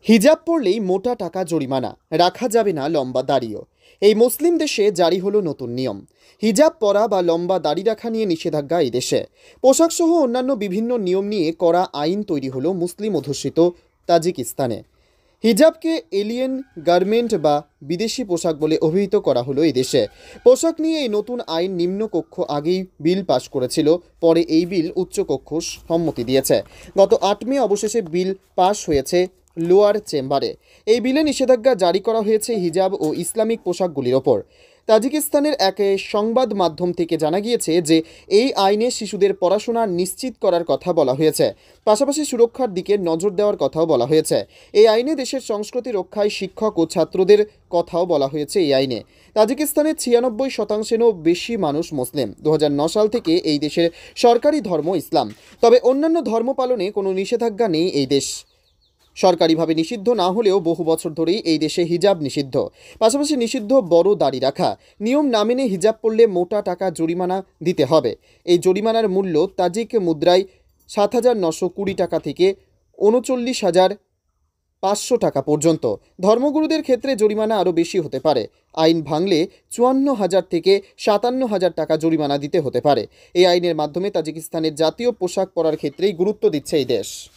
হিজাব পরলেই মোটা টাকা জরিমানা, রাখা যাবে না লম্বা দাড়িও। এই মুসলিম দেশে জারি হলো নতুন নিয়ম। হিজাব পরা বা লম্বা দাড়ি রাখা নিয়ে নিষেধাজ্ঞা এই দেশে। পোশাক সহ অন্যান্য বিভিন্ন নিয়ম নিয়ে কড়া আইন তৈরি হলো মুসলিম অধ্যুষিত তাজিকিস্তানে। হিজাবকে এলিয়েন গার্মেন্ট বা বিদেশি পোশাক বলে অভিহিত করা হলো এই দেশে। পোশাক নিয়ে এই নতুন আইন নিম্নকক্ষ আগেই বিল পাশ করেছিল, পরে এই বিল উচ্চকক্ষ সম্মতি দিয়েছে। গত 8 মে অবশেষে বিল পাশ হয়েছে লোয়ার চেম্বারে। এই বিলে নিষেধাজ্ঞা জারি করা হয়েছে হিজাব ও ইসলামিক পোশাকগুলির ওপর। তাজিকিস্তানের এক সংবাদ মাধ্যম থেকে জানা গিয়েছে যে এই আইনে শিশুদের পড়াশোনা নিশ্চিত করার কথা বলা হয়েছে, পাশাপাশি সুরক্ষার দিকে নজর দেওয়ার কথাও বলা হয়েছে। এই আইনে দেশের সংস্কৃতি রক্ষায় শিক্ষক ও ছাত্রদের কথাও বলা হয়েছে এই আইনে। তাজিকিস্তানের 96%-এরও বেশি মানুষ মুসলিম। 2009 সাল থেকে এই দেশের সরকারি ধর্ম ইসলাম, তবে অন্যান্য ধর্ম পালনে কোনো নিষেধাজ্ঞা নেই এই দেশ। সরকারিভাবে নিষিদ্ধ না হলেও বহু বছর ধরেই এই দেশে হিজাব নিষিদ্ধ। পাশাপাশি নিষিদ্ধ বড় দাড়ি রাখা। নিয়ম না মেনে হিজাব পরলে মোটা টাকা জরিমানা দিতে হবে। এই জরিমানার মূল্য তাজিক মুদ্রায় 7,920 টাকা থেকে 39,500 টাকা পর্যন্ত। ধর্মগুরুদের ক্ষেত্রে জরিমানা আরও বেশি হতে পারে। আইন ভাঙলে 54,000 থেকে 57,000 টাকা জরিমানা দিতে হতে পারে। এই আইনের মাধ্যমে তাজিকিস্তানের জাতীয় পোশাক পরার ক্ষেত্রেই গুরুত্ব দিচ্ছে এই দেশ।